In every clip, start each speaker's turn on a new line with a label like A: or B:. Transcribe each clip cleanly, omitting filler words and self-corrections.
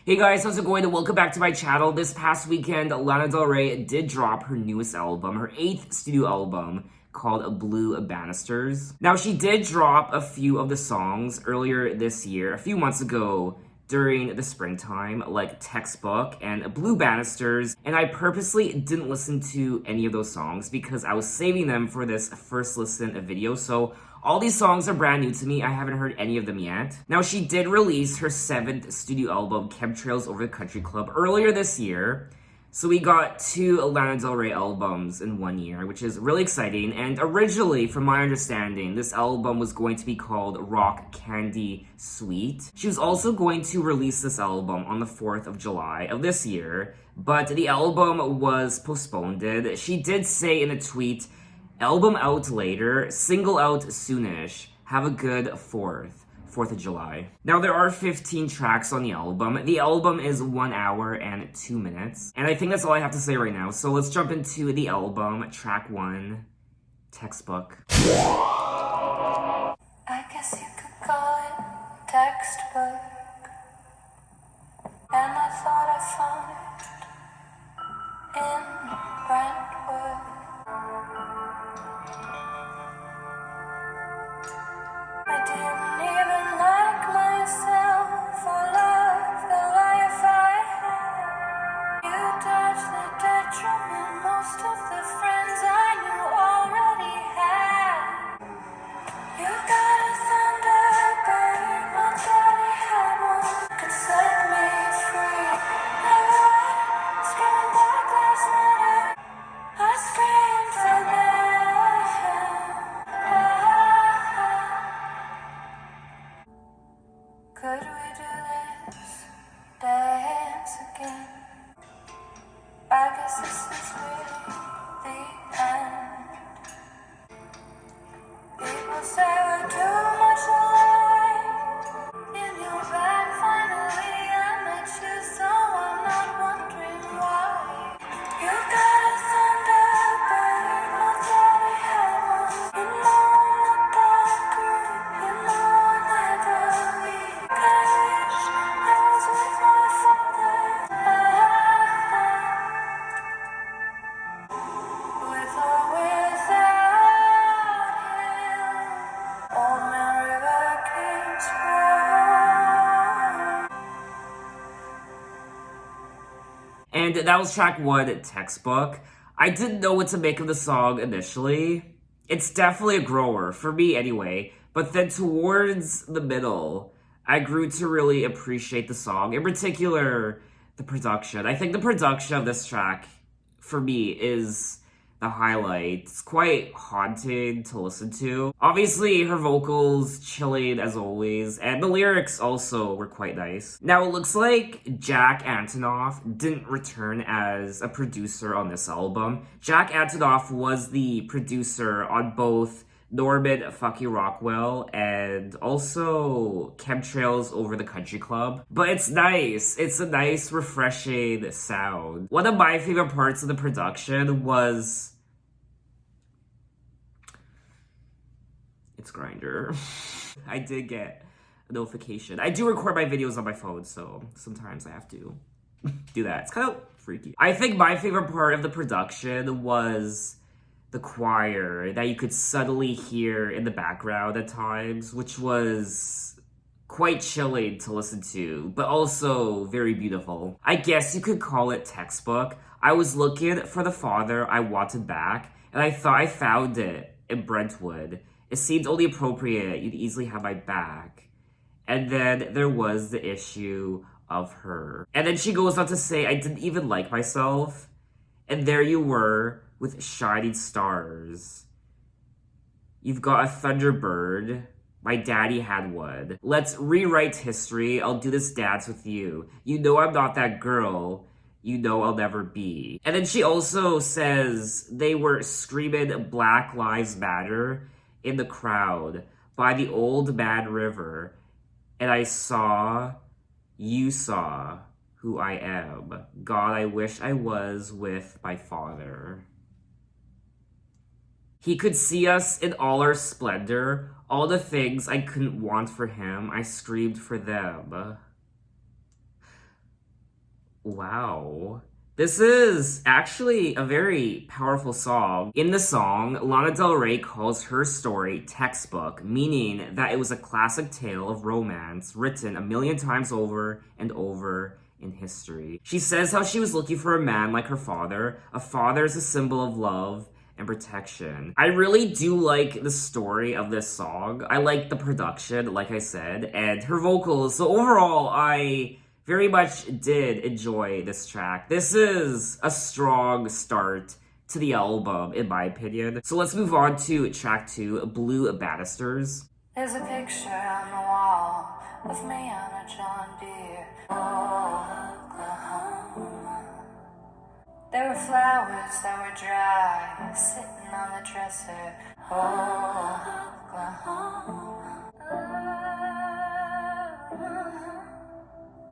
A: Hey guys, how's it going? And welcome back to my channel. This past weekend, Lana Del Rey did drop her newest album, her 8th studio album, called Blue Banisters. Now, she did drop a few of the songs earlier this year, a few months ago, during the springtime, like Textbook and Blue Banisters, and I purposely didn't listen to any of those songs because I was saving them for this first listen video, so all these songs are brand new to me. I haven't heard any of them yet. Now, she did release her 7th studio album, Chemtrails Over the Country Club, earlier this year. So we got 2 Lana Del Rey albums in 1 year, which is really exciting. And originally, from my understanding, this album was going to be called Rock Candy Sweet. She was also going to release this album on the 4th of July of this year, but the album was postponed. She did say in a tweet, "Album out later, single out soonish. Have a good 4th of July." Now, there are 15 tracks on the album. The album is 1 hour and 2 minutes. And I think that's all I have to say right now. So let's jump into the album. Track 1, Textbook.
B: I guess you could call it textbook. And I thought I found it in Brentwood. I didn't even like myself or love the life I had. You dodged the detriment most of the friends I knew already had. You got a Thunderbird, my daddy had one, could set me free. Never went screaming back last night. I screamed for them. Could we do this dance again? I guess this is really the end. People say we're too much alike. In your bag, finally I met you, so I'm not wondering why. You got a Thunderbird, my daddy had one. You know I'm not that great, you know I'll never leave. I wish I was with my father. With or without him, Old Man River keeps flowing.
A: And that was track 1, Textbook. I didn't know what to make of the song initially. It's definitely a grower, for me anyway. But then towards the middle, I grew to really appreciate the song. In particular, the production. I think the production of this track, for me, is the highlight. It's quite haunting to listen to. Obviously, her vocals, chilling as always, and the lyrics also were quite nice. Now, it looks like Jack Antonoff didn't return as a producer on this album. Jack Antonoff was the producer on both Norman Fuck You Rockwell and also Chemtrails Over the Country Club. But it's nice. It's a nice, refreshing sound. One of my favorite parts of the production was it's Grindr. I did get a notification. I do record my videos on my phone, so sometimes I have to do that. It's kind of freaky. I think my favorite part of the production was the choir that you could subtly hear in the background at times, which was quite chilling to listen to, but also very beautiful. I guess you could call it textbook. I was looking for the father I wanted back, and I thought I found it in Brentwood. It seemed only appropriate you'd easily have my back. And then there was the issue of her. And then she goes on to say, I didn't even like myself. And there you were with shining stars. You've got a Thunderbird. My daddy had one. Let's rewrite history. I'll do this dance with you. You know I'm not that girl. You know I'll never be. And then she also says they were screaming Black Lives Matter in the crowd by the Old Man River. And I saw, you saw who I am. God, I wish I was with my father. He could see us in all our splendor. All the things I couldn't want for him, I screamed for them. Wow. This is actually a very powerful song. In the song, Lana Del Rey calls her story textbook, meaning that it was a classic tale of romance written a million times over and over in history. She says how she was looking for a man like her father. A father is a symbol of love and protection. I really do like the story of this song. I like the production, like I said, and her vocals. So overall, I very much did enjoy this track. This is a strong start to the album, in my opinion. So let's move on to track 2, Blue Banisters.
B: There's a picture on the wall of me on a John Deere, Oklahoma. There were flowers that were dry, sitting on the dresser, Oklahoma.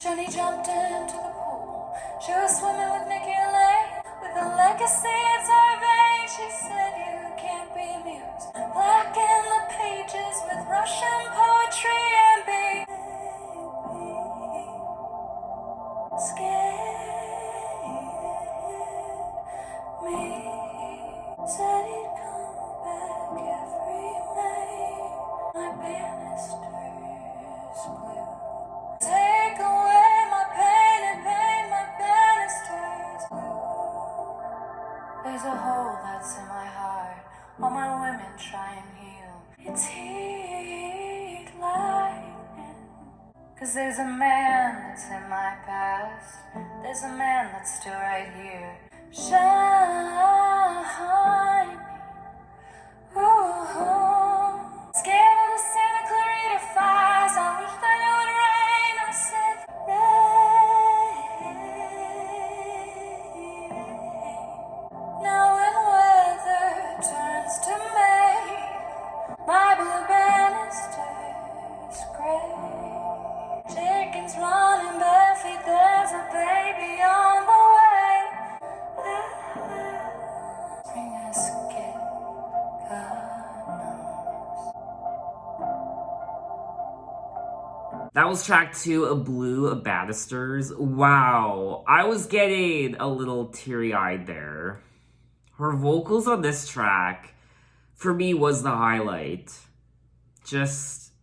B: Jenny jumped into the pool. She was swimming with Nikki Lane, with a legacy in her veins. She said, "You can't be amused. Black in the pages with Russian poetry and be scared me." Said he'd come back every May. My banisters blue. Take away my pain and paint my banisters blue. There's a hole that's in my heart. All my women try and heal. It's heat lightning. 'Cause there's a man that's in my past. There's a man that's still right here. Shine. Ooh. Scared of the Santa Clarita fires. I wish that it would rain. I said, rain. Now when weather turns to May, my blue banisters gray. Chickens running bare feet. There's a baby on the way. Bring us get God knows.
A: That was track 2, Blue Banisters. Wow, I was getting a little teary-eyed there. Her vocals on this track, for me, was the highlight. Just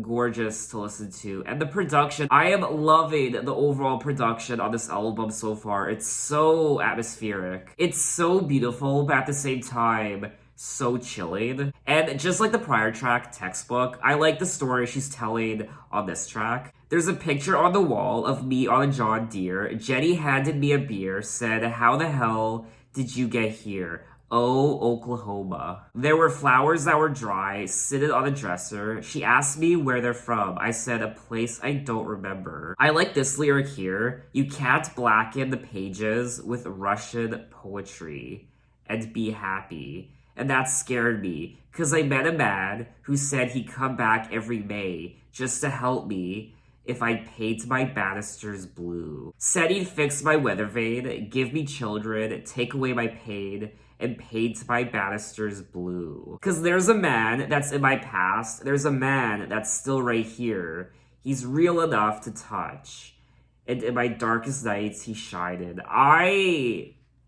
A: gorgeous to listen to. And the production, I am loving the overall production on this album so far. It's so atmospheric. It's so beautiful, but at the same time, so chilling. And just like the prior track, Textbook, I like the story she's telling on this track. There's a picture on the wall of me on a John Deere. Jenny handed me a beer, said, "How the hell did you get here? Oh, Oklahoma." There were flowers that were dry, sitting on a dresser. She asked me where they're from. I said, "A place I don't remember." I like this lyric here. "You can't blacken the pages with Russian poetry and be happy." And that scared me, because I met a man who said he'd come back every May just to help me if I paint my banisters blue. Said he'd fix my weather vane, give me children, take away my pain, and paint my banisters blue. Because there's a man that's in my past, there's a man that's still right here. He's real enough to touch. And in my darkest nights, he's shining.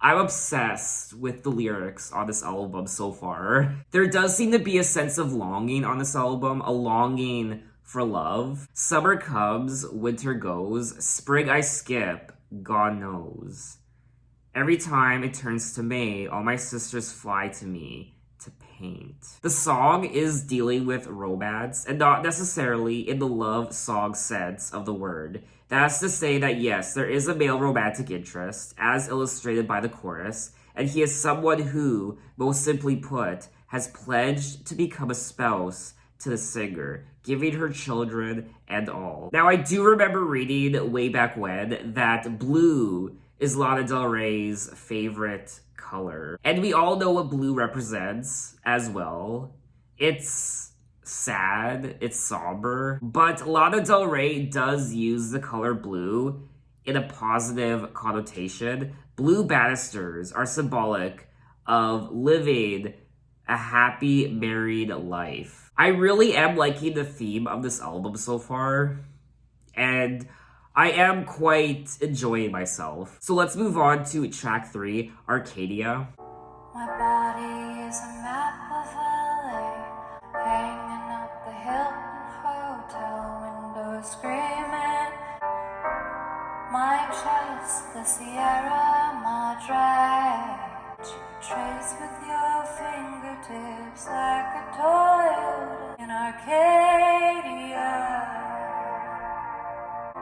A: I'm obsessed with the lyrics on this album so far. There does seem to be a sense of longing on this album, a longing for love. Summer comes, winter goes, spring I skip, God knows. Every time it turns to May, all my sisters fly to me to paint. The song is dealing with romance, and not necessarily in the love song sense of the word. That's to say that yes, there is a male romantic interest, as illustrated by the chorus, and he is someone who, most simply put, has pledged to become a spouse to the singer, giving her children and all. Now, I do remember reading way back when that blue is Lana Del Rey's favorite color. And we all know what blue represents as well. It's sad, it's somber, but Lana Del Rey does use the color blue in a positive connotation. Blue banisters are symbolic of living a happy married life. I really am liking the theme of this album so far, and I am quite enjoying myself. So let's move on to track 3, Arcadia.
B: My body is a map of LA, hanging up the Hilton Hotel window, screaming. My chest, the Sierra Madre. Trace with your fingertips like a Toyota in Arcadia.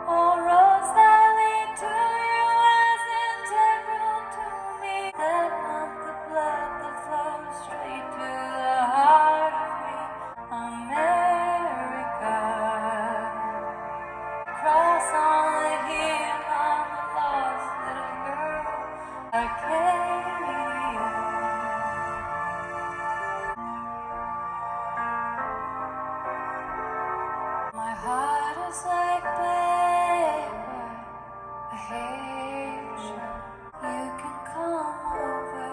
B: All roads that lead to you as integral to me, that pump the blood that flows straight to the heart of me, America. Cross on the hill, I'm a lost little girl, Arcadia. My heart is like paper, I hate you. You can come over,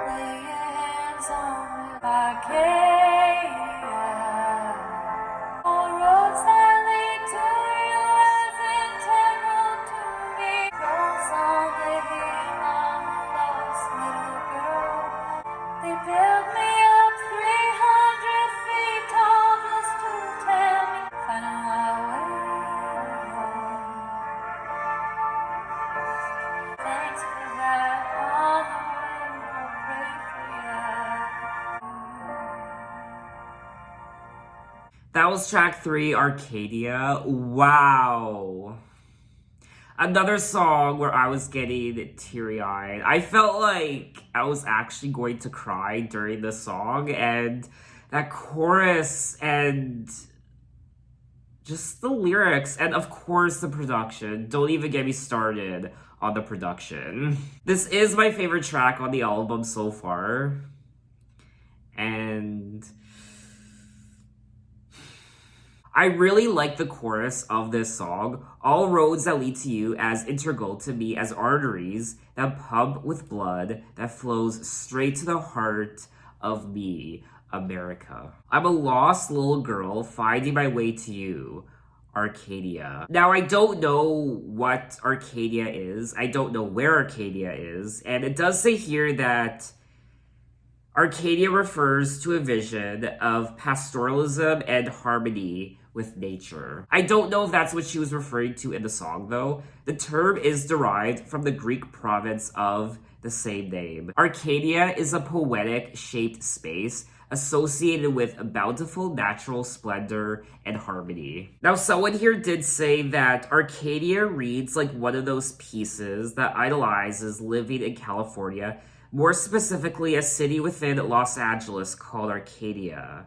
B: lay your hands on me, Arcadia. All roads that lead to you as integral to me. Cross on the hill, I'm a lost little girl. They built me up 300 feet tall just to tell me finding my way home. Thanks for that on the rainbow, pray for you.
A: That was track 3, Arcadia. Wow. Another song where I was getting teary-eyed. I felt like I was actually going to cry during the song, and that chorus and just the lyrics, and of course the production. Don't even get me started on the production. This is my favorite track on the album so far. And I really like the chorus of this song. All roads that lead to you as integral to me as arteries that pump with blood that flows straight to the heart of me, America. I'm a lost little girl finding my way to you, Arcadia. Now, I don't know what Arcadia is. I don't know where Arcadia is. And it does say here that Arcadia refers to a vision of pastoralism and harmony with nature. I don't know if that's what she was referring to in the song, though. The term is derived from the Greek province of the same name. Arcadia is a poetic shaped space associated with a bountiful natural splendor and harmony. Now, someone here did say that Arcadia reads like one of those pieces that idolizes living in California, more specifically a city within Los Angeles called Arcadia,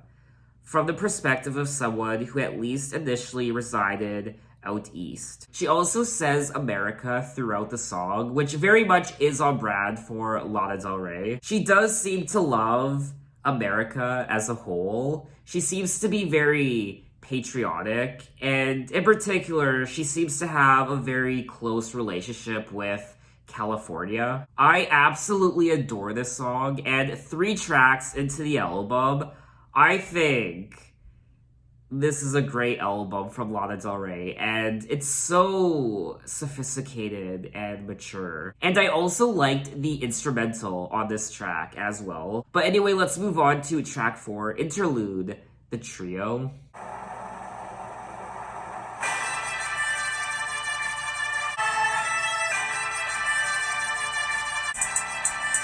A: from the perspective of someone who at least initially resided out east. She also says America throughout the song, which very much is on brand for Lana Del Rey. She does seem to love America as a whole. She seems to be very patriotic, and in particular, she seems to have a very close relationship with California. I absolutely adore this song, and 3 tracks into the album, I think this is a great album from Lana Del Rey, and it's so sophisticated and mature. And I also liked the instrumental on this track as well. But anyway, let's move on to track 4, Interlude, the trio.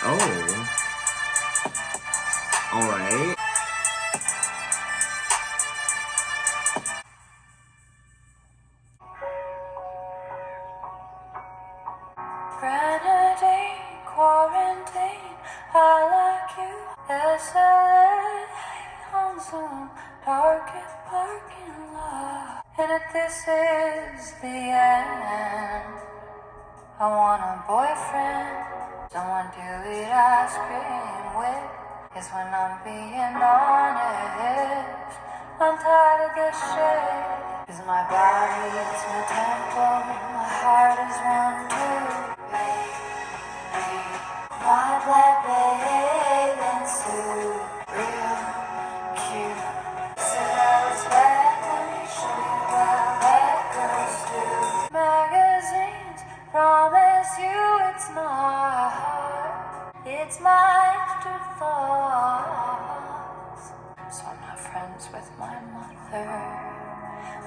A: Oh. Alright.
B: Grenadine, quarantine, I like you. SLA on some darkest parking lot. And if this is the end, I want a boyfriend, someone to eat ice cream with. Is when I'm being honest, I'm tired of this shit. 'Cause my body is my temple, my heart is one too. My black bathing suit, real cute. Said I was bad, let me show you what bad girls do. it's my afterthoughts. So I'm not friends with my mother,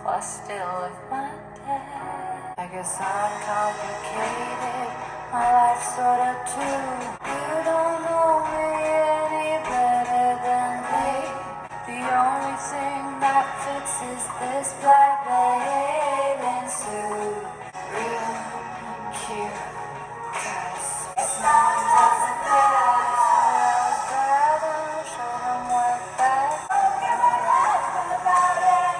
B: while I still live my dad. I guess I'm complicated, my life's sorta too. You don't know me any better than me. The only thing that fits is this black bathing suit. Real cute, 'cause it's not just a flash. Show them work back. Give my life about it.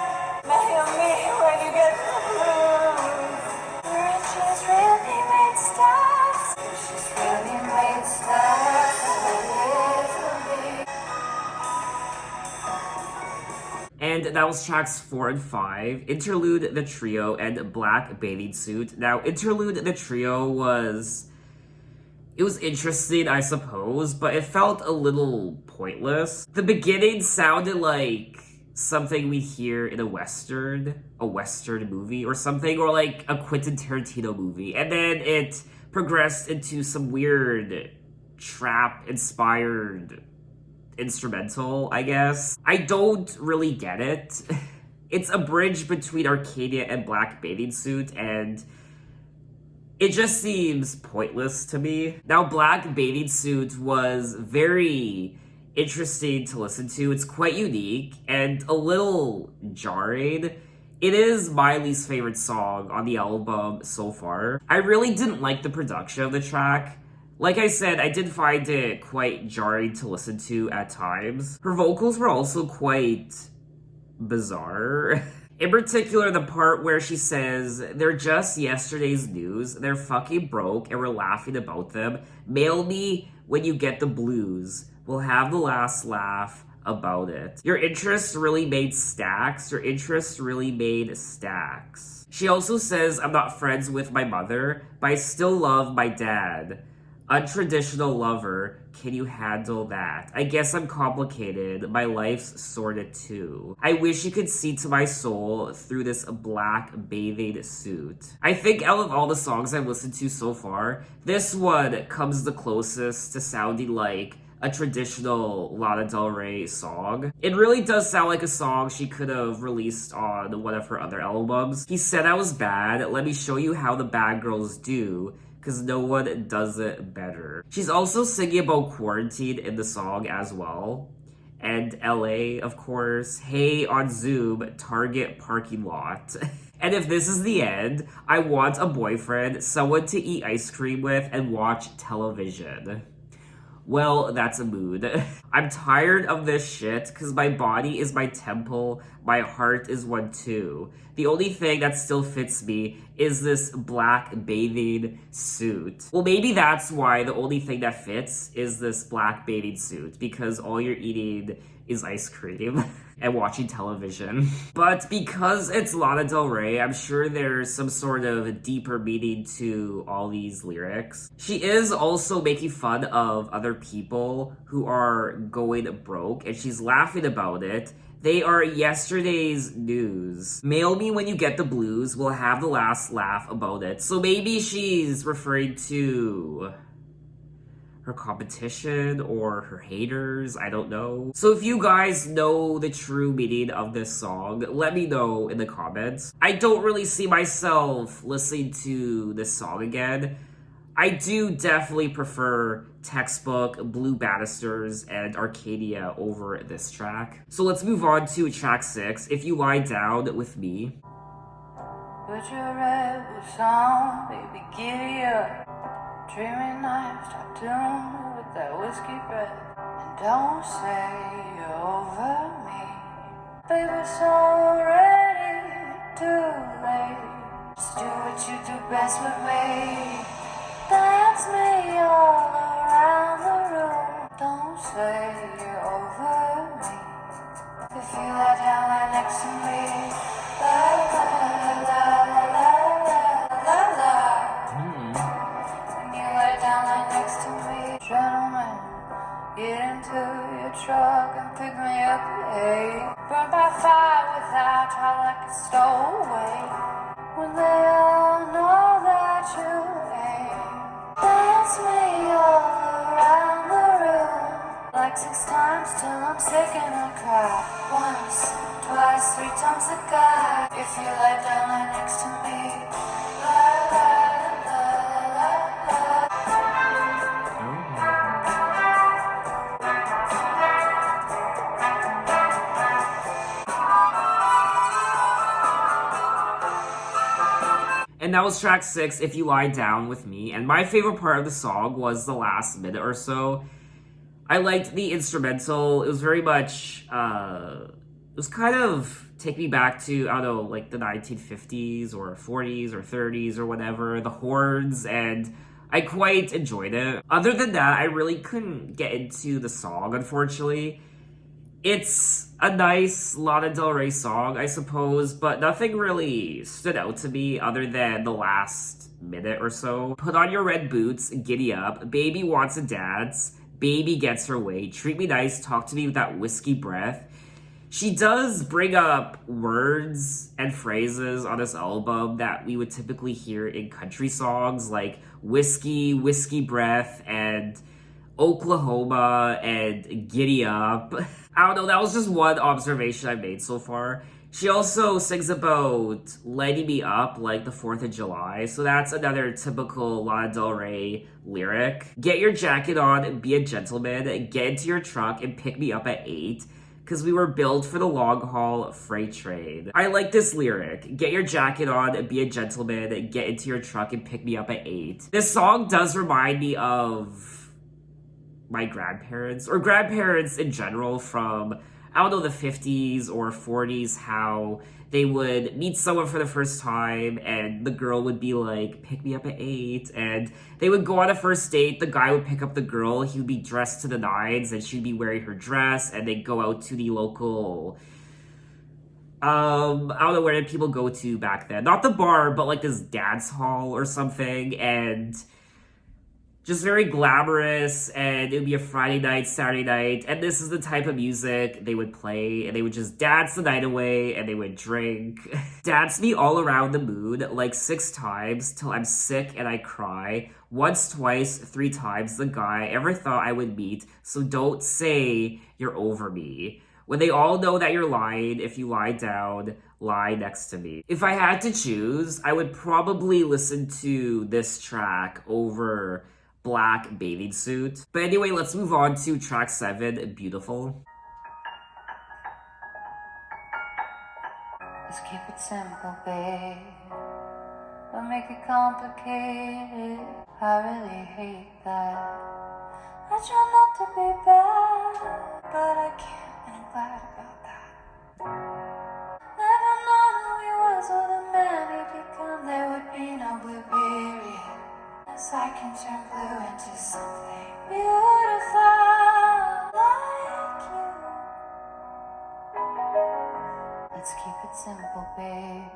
B: Mail me when you get the blues. Riches really made stars. Riches really made stars.
A: And that was tracks 4 and 5, Interlude the Trio and Black Bathing Suit. Now, Interlude the Trio was interesting, I suppose, but it felt a little pointless. The beginning sounded like something we hear in a western movie or something, or like a Quentin Tarantino movie. And then it progressed into some weird trap-inspired instrumental, I guess. I don't really get it. It's a bridge between Arcadia and Black Bathing Suit, and it just seems pointless to me. Now, Black Bathing Suit was very interesting to listen to. It's quite unique and a little jarring. It is my least favorite song on the album so far. I really didn't like the production of the track. Like I said, I did find it quite jarring to listen to at times. Her vocals were also quite bizarre. In particular, the part where she says, "They're just yesterday's news, they're fucking broke, and we're laughing about them. Mail me when you get the blues. We'll have the last laugh about it. Your interest really made stacks. Your interest really made stacks." She also says, "I'm not friends with my mother, but I still love my dad. Untraditional lover, can you handle that? I guess I'm complicated, my life's sorta too. I wish you could see to my soul through this black bathing suit." I think out of all the songs I've listened to so far, this one comes the closest to sounding like a traditional Lana Del Rey song. It really does sound like a song she could have released on one of her other albums. He said I was bad, let me show you how the bad girls do, because no one does it better. She's also singing about quarantine in the song as well. And LA, of course. Hey, on Zoom, Target parking lot. And if this is the end, I want a boyfriend, someone to eat ice cream with, and watch television. Well, that's a mood. I'm tired of this shit because my body is my temple, my heart is one too. The only thing that still fits me is this black bathing suit. Well, maybe that's why the only thing that fits is this black bathing suit, because all you're eating is ice cream and watching television. But because it's Lana Del Rey, I'm sure there's some sort of deeper meaning to all these lyrics. She is also making fun of other people who are going broke, and she's laughing about it. They are yesterday's news. Mail me when you get the blues, we'll have the last laugh about it. So maybe she's referring to her competition or her haters, I don't know. So if you guys know the true meaning of this song, let me know in the comments. I don't really see myself listening to this song again. I do definitely prefer Textbook, Blue Banisters, and Arcadia over this track. So let's move on to track 6, If You Lie Down With Me.
B: Put your rebel song, baby, giddy up. Dreaming nights, tattooing me with that whiskey breath. And don't say you're over me, baby, it's already too late. Just do what you do best with me. Dance me all around the room. Don't say you're over me. If you lie down right next to me, la la la la la la la la. And you lay down right next to me, gentlemen. Get into your truck and pick me up, hey. Burn by fire without try like a stowaway. When they all know that you ain't. Dance me all around the if you lie down right next to me. La la la la
A: And that was track 6, If You Lie Down With Me. And my favorite part of the song was the last minute or so. I liked the instrumental. It was very much, it was kind of take me back to, I don't know, like the 1950s or 40s or 30s or whatever, the horns, and I quite enjoyed it. Other than that, I really couldn't get into the song, unfortunately. It's a nice Lana Del Rey song, I suppose, but nothing really stood out to me other than the last minute or so. Put on your red boots, giddy up, baby wants a dance, baby gets her way, treat me nice, talk to me with that whiskey breath. She does bring up words and phrases on this album that we would typically hear in country songs, like whiskey, whiskey breath, and Oklahoma, and giddy up. I don't know, that was just one observation I made so far. She also sings about lighting me up like the 4th of July, so that's another typical Lana Del Rey lyric. Get your jacket on, be a gentleman, get into your truck and pick me up at 8, because we were built for the long haul freight train. I like this lyric. Get your jacket on, be a gentleman, get into your truck and pick me up at 8. This song does remind me of my grandparents, or grandparents in general from, I don't know, the 50s or 40s, how they would meet someone for the first time and the girl would be like, pick me up at 8, and they would go on a first date, the guy would pick up the girl, he would be dressed to the nines and she'd be wearing her dress, and they'd go out to the local, I don't know where did people go to back then, not the bar, but like this dance hall or something, and just very glamorous, and it would be a Friday night, Saturday night, and this is the type of music they would play, and they would just dance the night away, and they would drink. Dance me all around the moon, like 6 times, till I'm sick and I cry. Once, twice, 3 times, the guy ever thought I would meet, so don't say you're over me. When they all know that you're lying, if you lie down, lie next to me. If I had to choose, I would probably listen to this track over Black Bathing Suit. But anyway, let's move on to track 7, Beautiful.
B: Let's keep it simple, babe. Don't make it complicated. I really hate that. I try not to be bad, but I can't, and I'm glad about that. Never known who he was or the man he'd become. There would be no blue period. As I can turn blue into something beautiful like you. Let's keep it simple, babe.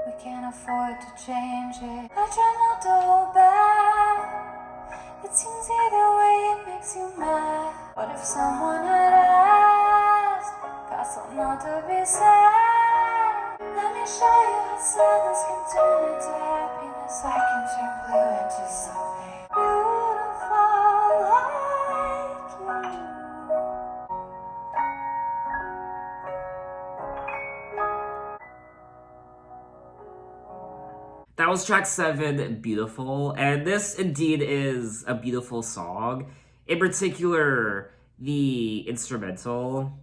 B: We can't afford to change it. I try not to hold back. It seems either way it makes you mad. What if someone had asked? Cause I'm not to be sad. Let me show you how sadness can turn into happiness. I can turn blue into something beautiful like you.
A: That was track 7, Beautiful, and this indeed is a beautiful song. In particular, the instrumental.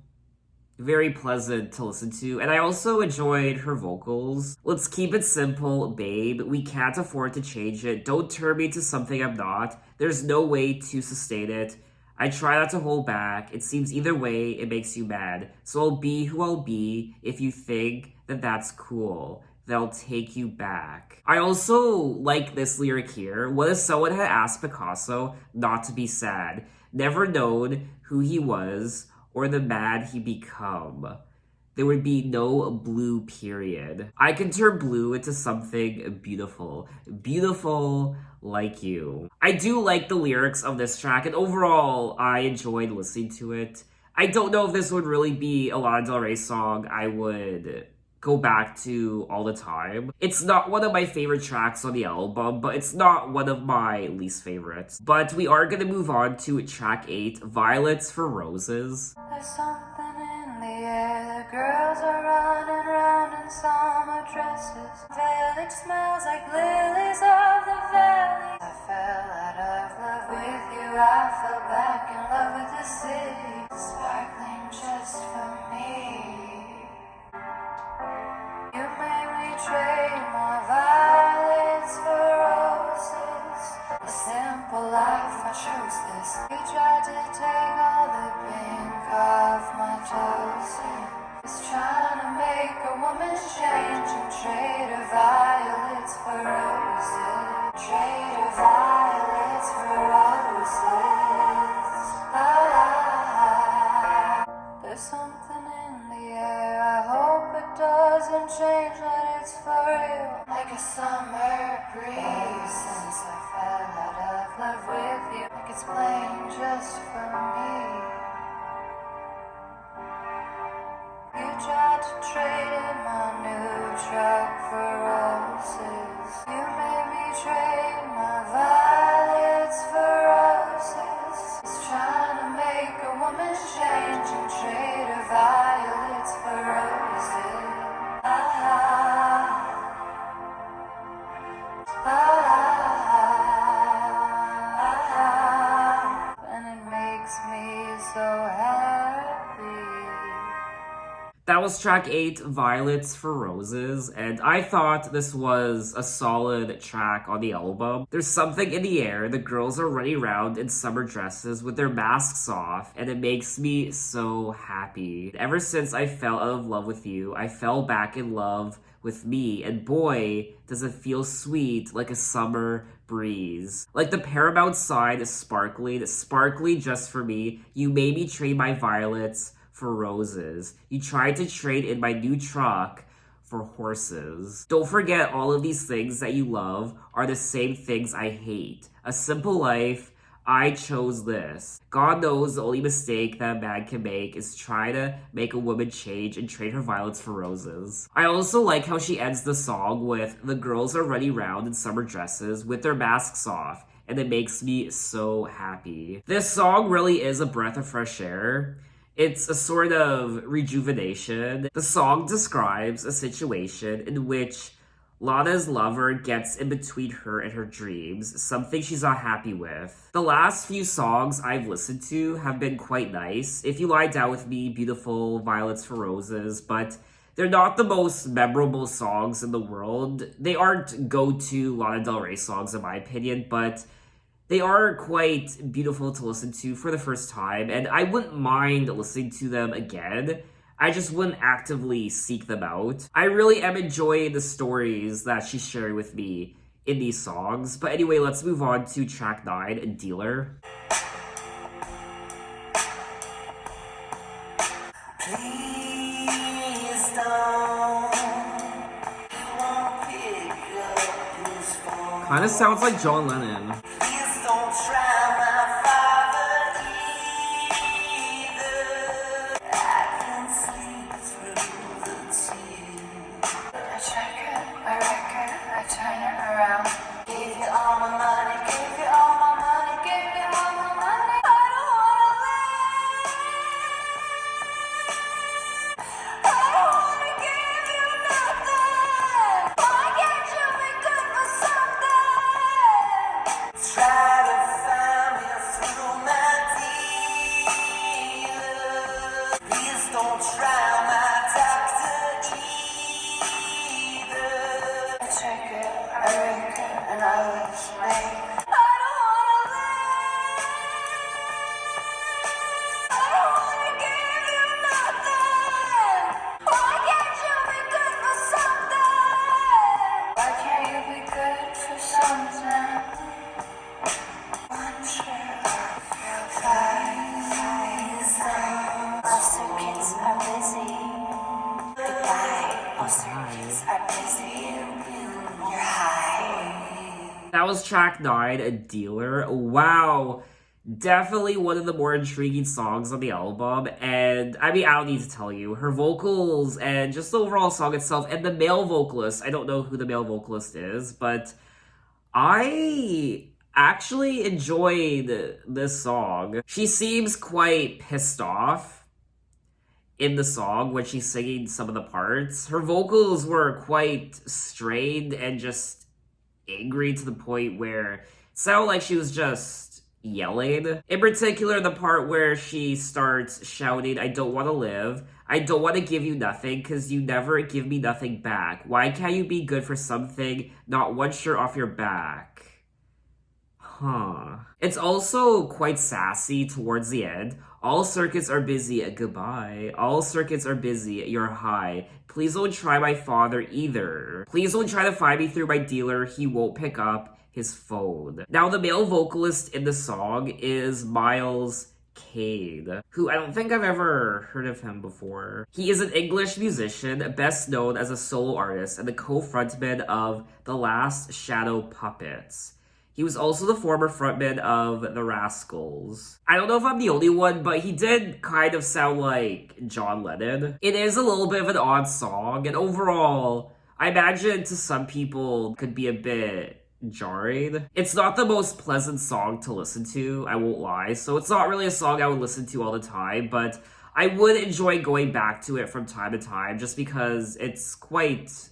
A: Very pleasant to listen to, and I also enjoyed her vocals. Let's keep it simple, babe. We can't afford to change it. Don't turn me to something I'm not. There's no way to sustain it. I try not to hold back. It seems either way it makes you mad. So I'll be who I'll be. If you think that that's cool, they'll take you back. I also like this lyric here. What if someone had asked Picasso not to be sad? Never known who he was or the man he become. There would be no blue period. I can turn blue into something beautiful. Beautiful like you. I do like the lyrics of this track, and overall, I enjoyed listening to it. I don't know if this would really be a Lana Del Rey song I would go back to all the time. It's not one of my favorite tracks on the album, but it's not one of my least favorites. But we are gonna move on to track 8, Violets for Roses.
B: There's something in the air, the girls are running round and summer dresses. Village smells like lilies of the valley. I fell out of love with you. I fell back in love with the city, sparkling just for me. You made me trade my violets for roses. A simple life, I chose this. You tried to take all the pink off my toes. Was trying to make a woman change and trade her violets for roses. Trade her violets for roses. There's something in the air. I hope it doesn't change, that it's for real. Like a summer breeze. Since I fell out of love with you, like it's playing just for me. You tried to trade in my new truck for roses. You made me trade my violets for roses. It's trying to make a woman change and trade her violets for roses. And it makes me so happy.
A: That was track 8, Violets for Roses, and I thought this was a solid track on the album. There's something in the air, the girls are running around in summer dresses with their masks off, and it makes me so happy. Ever since I fell out of love with you, I fell back in love with me, and boy, does it feel sweet like a summer breeze. Like the Paramount sign is sparkly just for me. You made me trade my violets for roses. You tried to trade in my new truck for horses. Don't forget, all of these things that you love are the same things I hate. A simple life, I chose this. God knows the only mistake that a man can make is try to make a woman change and trade her violets for roses. I also like how she ends the song with, the girls are running around in summer dresses with their masks off, and it makes me so happy. This song really is a breath of fresh air. It's a sort of rejuvenation. The song describes a situation in which Lana's lover gets in between her and her dreams, something she's not happy with. The last few songs I've listened to have been quite nice. If You Lie Down With Me, beautiful, Violets for Roses, but they're not the most memorable songs in the world. They aren't go-to Lana Del Rey songs in my opinion, but they are quite beautiful to listen to for the first time, and I wouldn't mind listening to them again. I just wouldn't actively seek them out. I really am enjoying the stories that she's sharing with me in these songs. But anyway, let's move on to track 9, Dealer.
B: Please don't. You won't pick up his phone.
A: Kinda sounds like John Lennon.
B: Please don't try my father either. I can sleep through the tears. I check it, I record, I turn it around. Give you all my money, give you all my money, give you all my money. I don't wanna live. I don't wanna give you nothing. Why can't you be good for something? Try to find me through my dealer. Please don't try my doctor either. I check it, I read it, and I wish me. I don't wanna live. I don't wanna give you nothing. Why can't you be good for something? Why can't you be good for something? One share of your thighs. All circuits are busy. The guy, all circuits are busy. You're high.
A: That was track 9, A Dealer. Wow. Definitely one of the more intriguing songs on the album. And I mean, I don't need to tell you, her vocals and just the overall song itself, and the male vocalist, I don't know who the male vocalist is, but I actually enjoyed this song. She seems quite pissed off in the song when she's singing some of the parts. Her vocals were quite strained and just angry to the point where it sounded like she was just yelling. In particular, the part where she starts shouting, "I don't want to live. I don't want to give you nothing because you never give me nothing back. Why can't you be good for something, not one shirt off your back?" Huh. It's also quite sassy towards the end. "All circuits are busy, goodbye. All circuits are busy, you're high. Please don't try my father either. Please don't try to find me through my dealer, he won't pick up his phone." Now, the male vocalist in the song is Miles Cade, who I don't think I've ever heard of him before. He is an English musician, best known as a solo artist and the co-frontman of The Last Shadow Puppets. He was also the former frontman of The Rascals. I don't know if I'm the only one, but he did kind of sound like John Lennon. It is a little bit of an odd song, and overall, I imagine to some people could be a bit jarring. It's not the most pleasant song to listen to, I won't lie, so it's not really a song I would listen to all the time, but I would enjoy going back to it from time to time just because it's quite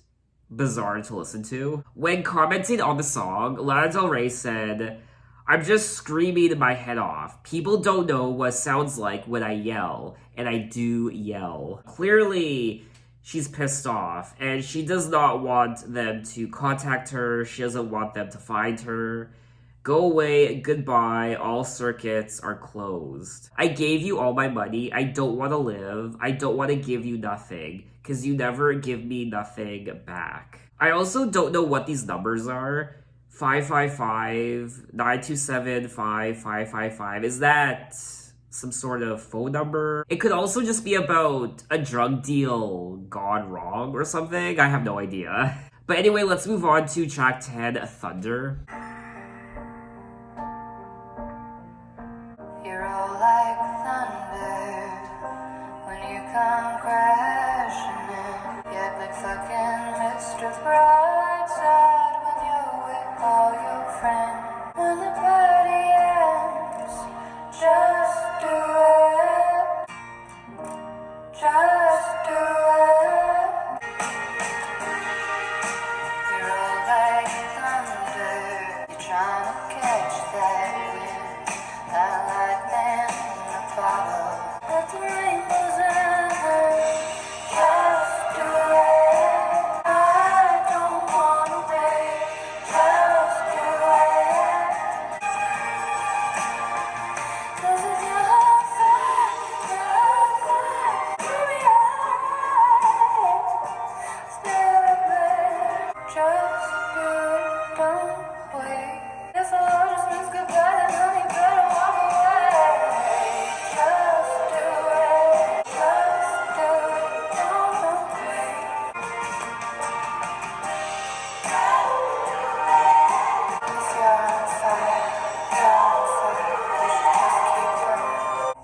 A: bizarre to listen to. When commenting on the song, Lana Del Rey said, "I'm just screaming my head off. People don't know what it sounds like when I yell, and I do yell." Clearly, she's pissed off, and she does not want them to contact her. She doesn't want them to find her. "Go away, goodbye, all circuits are closed. I gave you all my money, I don't want to live, I don't want to give you nothing, because you never give me nothing back." I also don't know what these numbers are. 555-927-5555. Is that some sort of phone number? It could also just be about a drug deal gone wrong or something. I have no idea. But anyway, let's move on to track 10, Thunder.
B: You're all like thunder when you come crashing in. You act like fucking Mr. Brightside when you're with all your friends. When the party ends, just do it. Just do it. You're all like thunder. You're trying to catch that wind. That lightning in a bottle. Let the rainbows in. Just do it. I don't wanna wait. Just do it. 'Cause if you're on fire, you're still there. Just do it. Don't wait. If the Lord just means goodbye, then honey, better walk away. Just do it. Just do it. Don't wait. If you're on fire, you're on fire. You should just keep burning.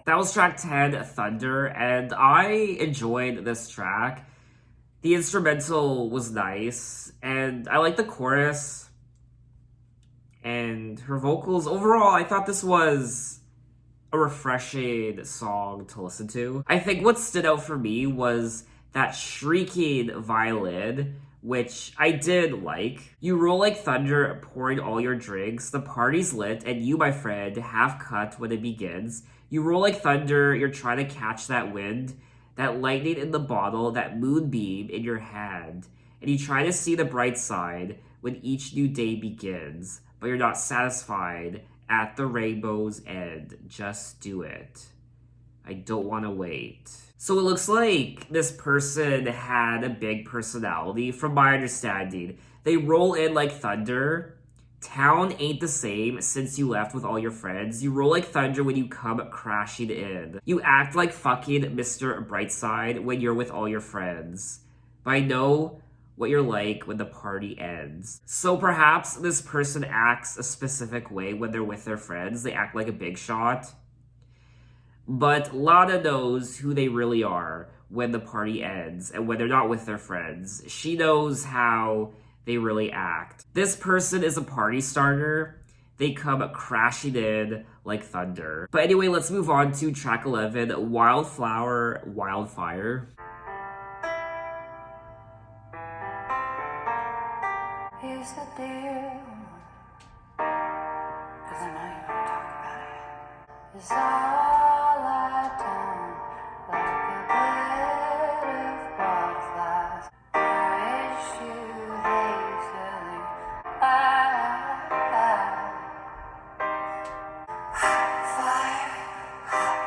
A: That was track 10, Thunder, and I enjoyed this track. The instrumental was nice, and I like the chorus, and her vocals. Overall, I thought this was a refreshing song to listen to. I think what stood out for me was that shrieking violin, which I did like. "You roll like thunder, pouring all your drinks. The party's lit, and you, my friend, half cut when it begins. You roll like thunder, you're trying to catch that wind, that lightning in the bottle, that moonbeam in your hand. And you try to see the bright side when each new day begins, but you're not satisfied at the rainbow's end. Just do it. I don't want to wait." So it looks like this person had a big personality, from my understanding. They roll in like thunder. Town ain't the same since you left with all your friends. You roll like thunder when you come crashing in. You act like fucking Mr. Brightside when you're with all your friends. But I know what you're like when the party ends. So perhaps this person acts a specific way when they're with their friends. They act like a big shot. But Lana knows who they really are when the party ends and when they're not with their friends. She knows how they really act. This person is a party starter. They come crashing in like thunder. But anyway, let's move on to track 11, Wildflower Wildfire.
B: Here's the deal, 'cause I know you wanna talk about it. It's all I done, like a bed of butterflies. Wish you hastily. Fire,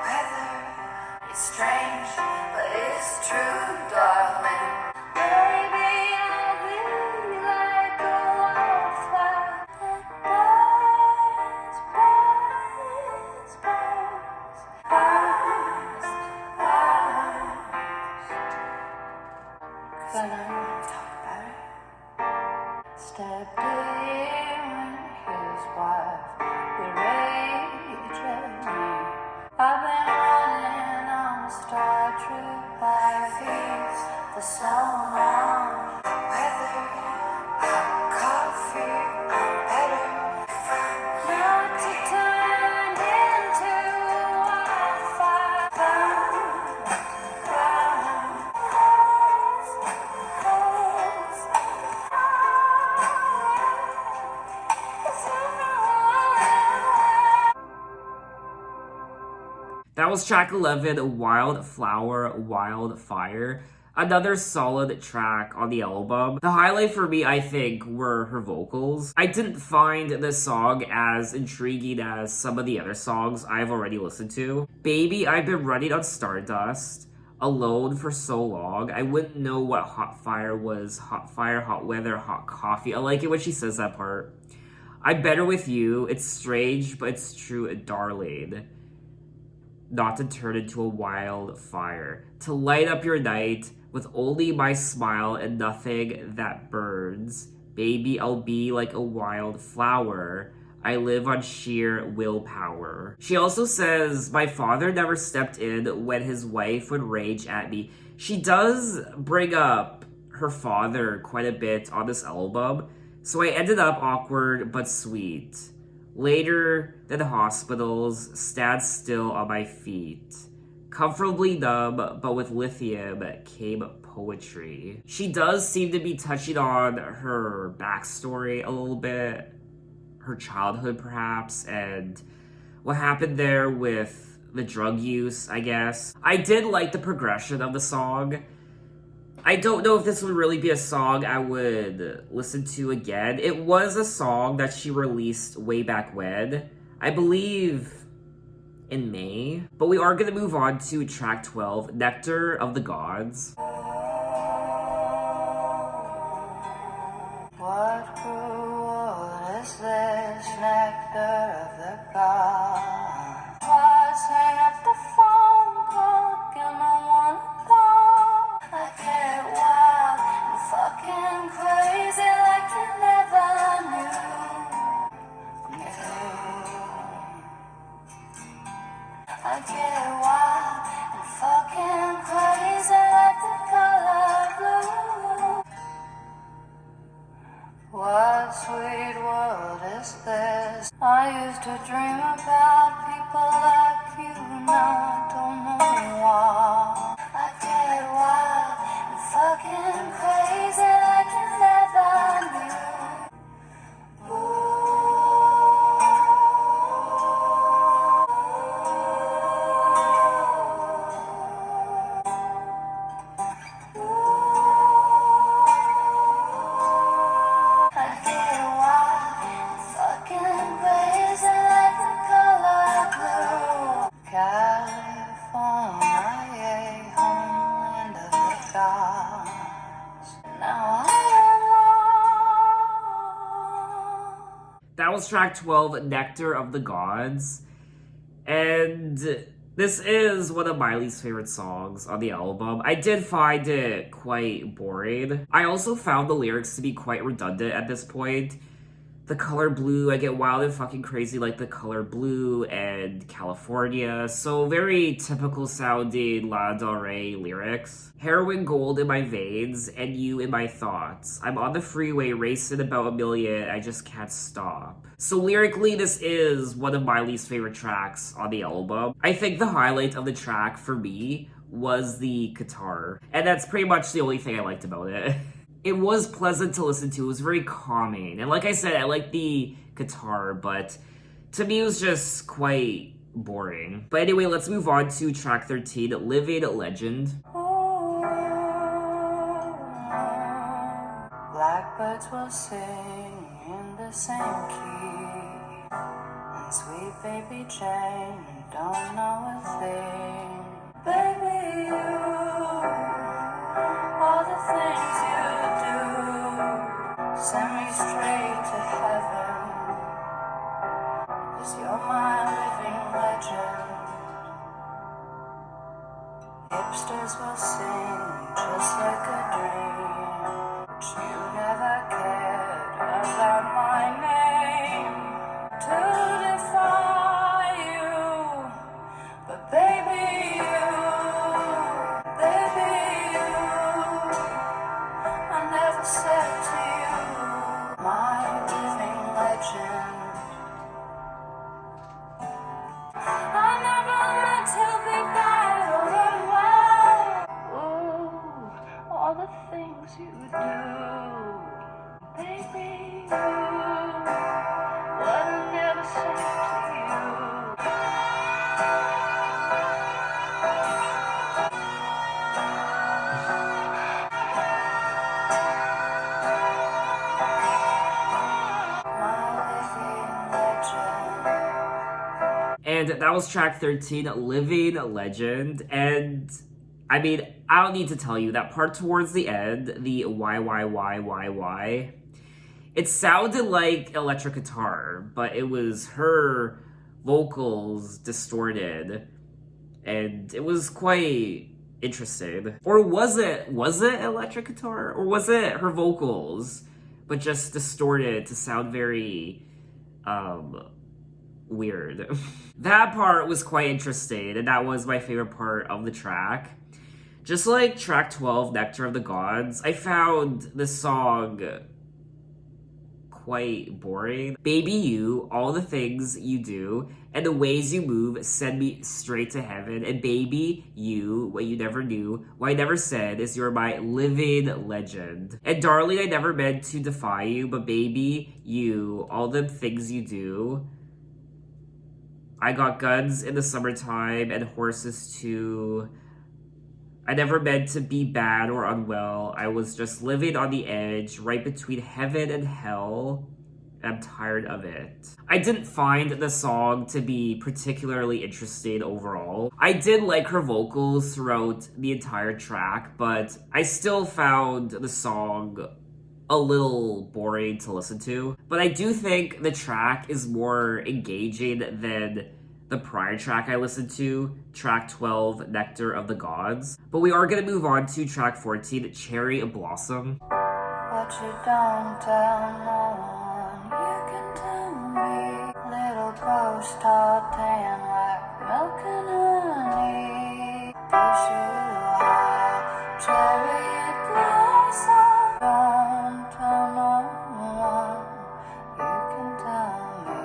B: weather, it's strange, but it's true, darling. Baby, I'll be like a wildflower that burns, burns, burns, burns, burns. 'Cause I know you wanna talk about it. Stepped in when his wife would rage at me. I've been running on a star trip like this for so long. Weather, hot coffee, I'm better. Not to turn into wildfire.
A: That was track 11, Wildflower Wildfire. Another solid track on the album. The highlight for me, I think, were her vocals. I didn't find this song as intriguing as some of the other songs I've already listened to. Baby, I've been running on Stardust, alone for so long. I wouldn't know what hot fire was. Hot fire, hot weather, hot coffee. I like it when she says that part. I'm better with you. It's strange, but it's true, darling. Not to turn into a wildfire. To light up your night with only my smile and nothing that burns. Baby, I'll be like a wildflower. I live on sheer willpower. She also says, my father never stepped in when his wife would rage at me. She does bring up her father quite a bit on this album, so I ended up awkward but sweet. Later than hospitals, stand still on my feet. Comfortably numb, but with lithium came poetry. She does seem to be touching on her backstory a little bit, her childhood perhaps, and what happened there with the drug use, I guess. I did like the progression of the song. I don't know if this would really be a song I would listen to again. It was a song that she released way back when, I believe in May. But we are going to move on to track 12, Nectar of the Gods.
B: What cruel is this nectar of the gods? Why's hang up the phone call? Give me one call. I get wild and fucking crazy like you never knew. I get wild and fucking crazy like the color blue. What sweet world is this? I used to dream about people like you, now I don't know why. I get wild and fucking crazy like you never knew. I get wild and fucking crazy like the color blue. California, homeland of the gods. Now I am lost.
A: That was track 12, Nectar of the Gods. And this is one of Miley's favorite songs on the album. I did find it quite boring. I also found the lyrics to be quite redundant at this point. the color blue. I get wild and fucking crazy like the color blue and California. So very typical sounding Lana Del Rey lyrics. Heroin gold in my veins and you in my thoughts. I'm on the freeway racing about a million. I just can't stop. So lyrically, this is one of my least favorite tracks on the album. I think the highlight of the track for me was the guitar. And that's pretty much the only thing I liked about it. It was pleasant to listen to. It was very calming. And like I said, I like the guitar, but to me it was just quite boring. But anyway, let's move on to track 13, Living Legend.
B: Blackbirds will sing in the same key, and sweet baby Jane don't know a thing. Baby, you, all the things you do send me straight to heaven, 'cause you're my living legend. Hipsters will sing just like a dream, but you never cared about my name to defy you. But baby, I never said to you, my living legend. I never meant to be bad or unwell. Ooh, all the things you do, baby, what I never said to you.
A: And that was track 13, Living Legend. And I mean, I don't need to tell you that part towards the end, the why, it sounded like electric guitar, but it was her vocals distorted. And it was quite interesting. Or was it electric guitar? Or was it her vocals, but just distorted to sound very, weird. That part was quite interesting, and that was my favorite part of the track. Just like track 12, Nectar of the Gods, I found the song quite boring. Baby you, all the things you do, and the ways you move send me straight to heaven. And baby you, what you never knew, what I never said is you're my living legend. And darling, I never meant to defy you, but baby you, all the things you do. I got guns in the summertime and horses too. I never meant to be bad or unwell. I was just living on the edge, right between heaven and hell. And I'm tired of it. I didn't find the song to be particularly interesting overall. I did like her vocals throughout the entire track, but I still found the song a little boring to listen to. But I do think the track is more engaging than the prior track I listened to, track 12, Nectar of the Gods. But we are gonna move on to track 14, Cherry Blossom.
B: What you don't tell no one, you can tell me. Little ghost all tan like milk and honey. Push you high, cherry blossom. Don't tell no one, you can tell me.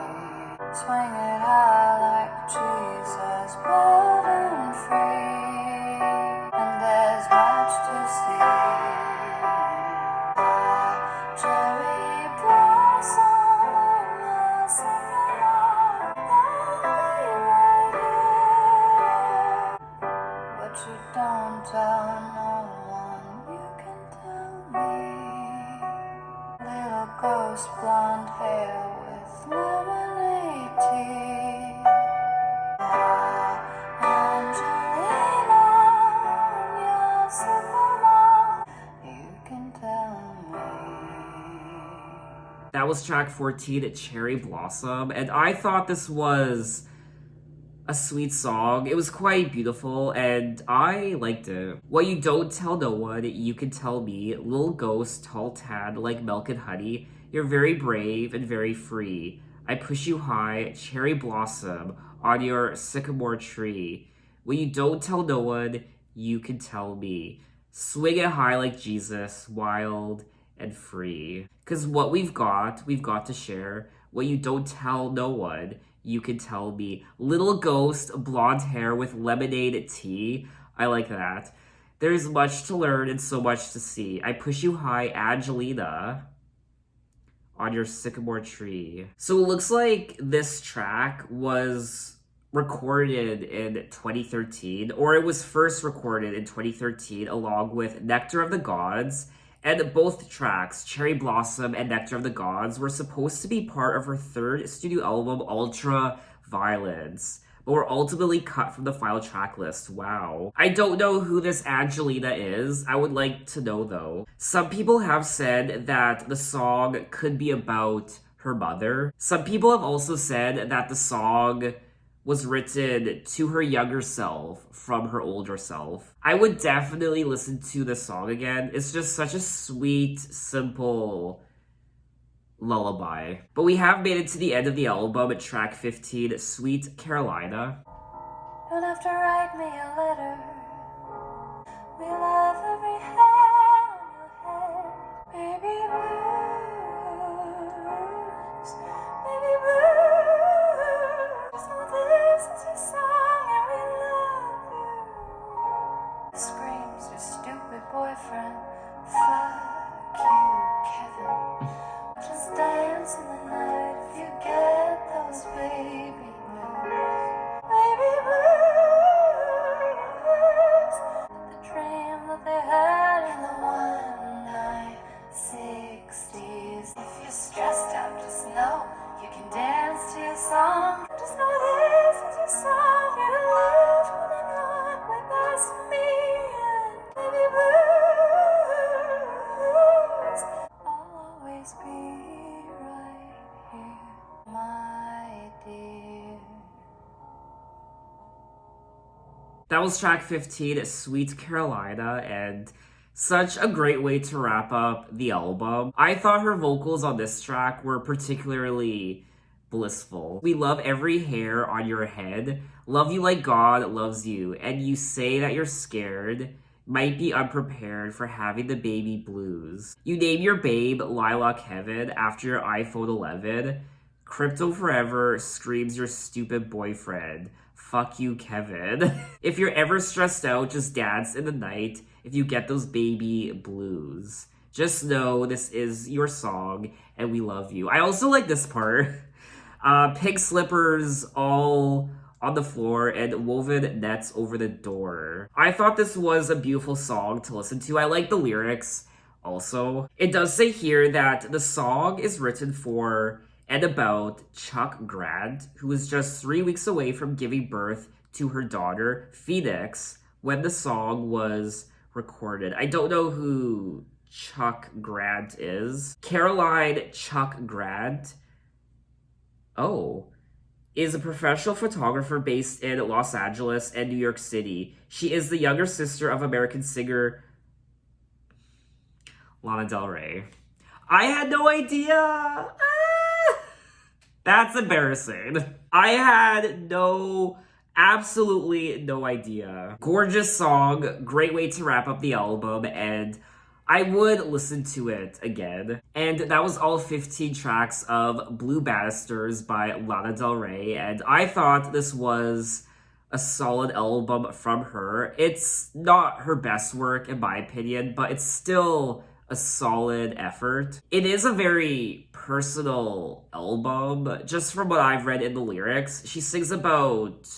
B: Swing it high like Jesus, bold and free. And there's much to see. Cherry blossom, you're singing on, I'll be right here. What you don't tell no one, you can tell me. Little ghost blonde hair with lemonade tea. Angelina, you're sycamore, you can tell me.
A: That was track 14, Cherry Blossom, and I thought this was a sweet song. It was quite beautiful and I liked it. What you don't tell no one, you can tell me. Little ghost, tall tad, like milk and honey. You're very brave and very free. I push you high, cherry blossom, on your sycamore tree. What you don't tell no one, you can tell me. Swing it high like Jesus, wild and free. Cause what we've got to share. What you don't tell no one, you can tell me. Little ghost, blonde hair with lemonade tea. I like that. There's much to learn and so much to see. I push you high, Angelina, on your sycamore tree. So it looks like this track was recorded in 2013, or it was first recorded in 2013 along with Nectar of the Gods. And both tracks, Cherry Blossom and Nectar of the Gods, were supposed to be part of her third studio album, Ultra Violence, but were ultimately cut from the final track list. Wow. I don't know who this Angelina is. I would like to know though. Some people have said that the song could be about her mother. Some people have also said that the song was written to her younger self from her older self. I would definitely listen to the song again. It's just such a sweet, simple lullaby. But we have made it to the end of the album at track 15, Sweet Carolina.
B: Don't have to write me a letter. We love every hair on your head. Baby blues, baby blues. No, this is your song and we love you. Screams your stupid boyfriend. Fuck you, Kevin. Just dance in the night if you get those baby blues. Baby blues. The dream that they had in the 1960s. If you're stressed out, just know you can dance to your song. Just know this is your song. You're left coming on way past me. And baby blues. I'll always be right here, my dear.
A: That was track 15, Sweet Carolina, and such a great way to wrap up the album. I thought her vocals on this track were particularly blissful. We love every hair on your head, love you like God loves you, and you say that you're scared, might be unprepared for having the baby blues. You name your babe Lila Kevin after your iPhone 11. Crypto Forever screams your stupid boyfriend. Fuck you, Kevin. If you're ever stressed out, just dance in the night if you get those baby blues. Just know this is your song and we love you. I also like this part. Pink slippers all on the floor and woven nets over the door. I thought this was a beautiful song to listen to. I like the lyrics also. It does say here that the song is written for and about Chuck Grant, who was just 3 weeks away from giving birth to her daughter, Phoenix, when the song was recorded. I don't know who Chuck Grant is. Caroline Chuck Grant, is a professional photographer based in Los Angeles and New York City. She is the younger sister of American singer Lana Del Rey. I had no idea! That's embarrassing. I had absolutely no idea. Gorgeous song, great way to wrap up the album, and I would listen to it again. And that was all 15 tracks of Blue Banisters by Lana Del Rey, and I thought this was a solid album from her. It's not her best work in my opinion, but it's still a solid effort. It is a very personal album, just from what I've read in the lyrics. She sings about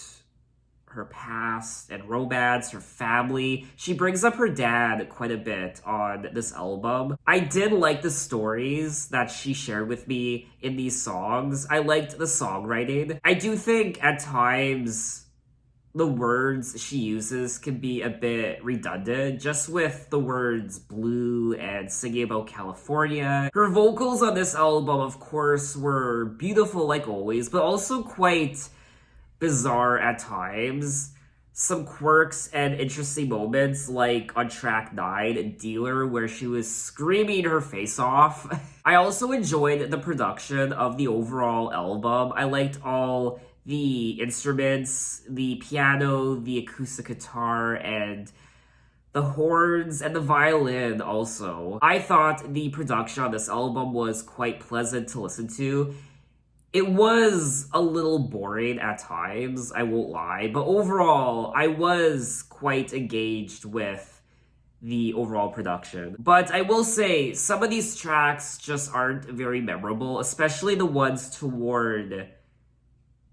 A: her past and romance, her family. She brings up her dad quite a bit on this album. I did like the stories that she shared with me in these songs. I liked the songwriting. I do think at times the words she uses can be a bit redundant, just with the words blue and singing about California. Her vocals on this album, of course, were beautiful like always, but also quite bizarre at times. Some quirks and interesting moments, like on track 9, Dealer, where she was screaming her face off. I also enjoyed the production of the overall album. I liked all the instruments, the piano, the acoustic guitar, and the horns and the violin also. I thought the production on this album was quite pleasant to listen to. It was a little boring at times, I won't lie, but overall, I was quite engaged with the overall production. But I will say, some of these tracks just aren't very memorable, especially the ones toward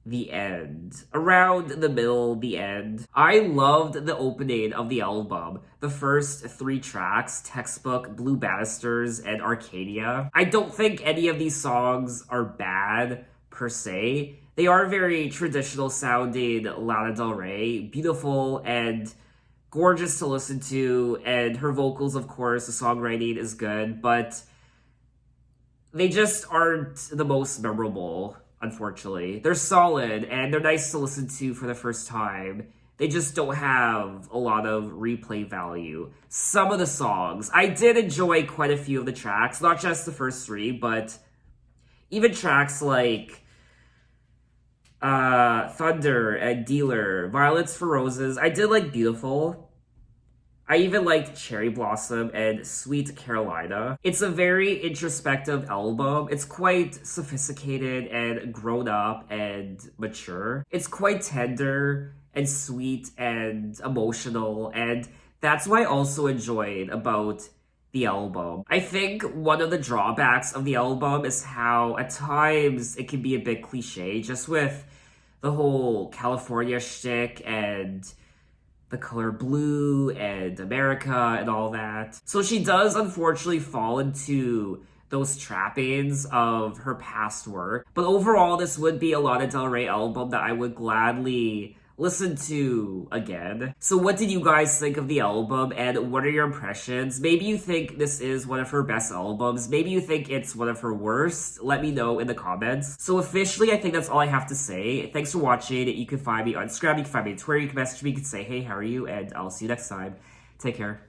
A: the end. Around the middle, the end. I loved the opening of the album. The first 3 tracks, Textbook, Blue Banisters, and Arcadia. I don't think any of these songs are bad, per se. They are very traditional sounding Lana Del Rey. Beautiful and gorgeous to listen to, and her vocals, of course, the songwriting is good, but they just aren't the most memorable. Unfortunately, they're solid and they're nice to listen to for the first time. They just don't have a lot of replay value. Some of the songs, I did enjoy quite a few of the tracks, not just the first 3, but even tracks like Thunder and Dealer, Violets for Roses. I did like Beautiful. I even liked Cherry Blossom and Sweet Carolina. It's a very introspective album. It's quite sophisticated and grown up and mature. It's quite tender and sweet and emotional, and that's what I also enjoyed about the album. I think one of the drawbacks of the album is how at times it can be a bit cliche, just with the whole California shtick and the color blue and America and all that. So she does unfortunately fall into those trappings of her past work. But overall, this would be a Lana Del Rey album that I would gladly listen to again. So what did you guys think of the album, and what are your impressions? Maybe you think this is one of her best albums. Maybe you think it's one of her worst. Let me know in the comments. So officially, I think that's all I have to say. Thanks for watching. You can find me on Instagram, you can find me on Twitter, you can message me, you can say, hey, how are you? And I'll see you next time. Take care.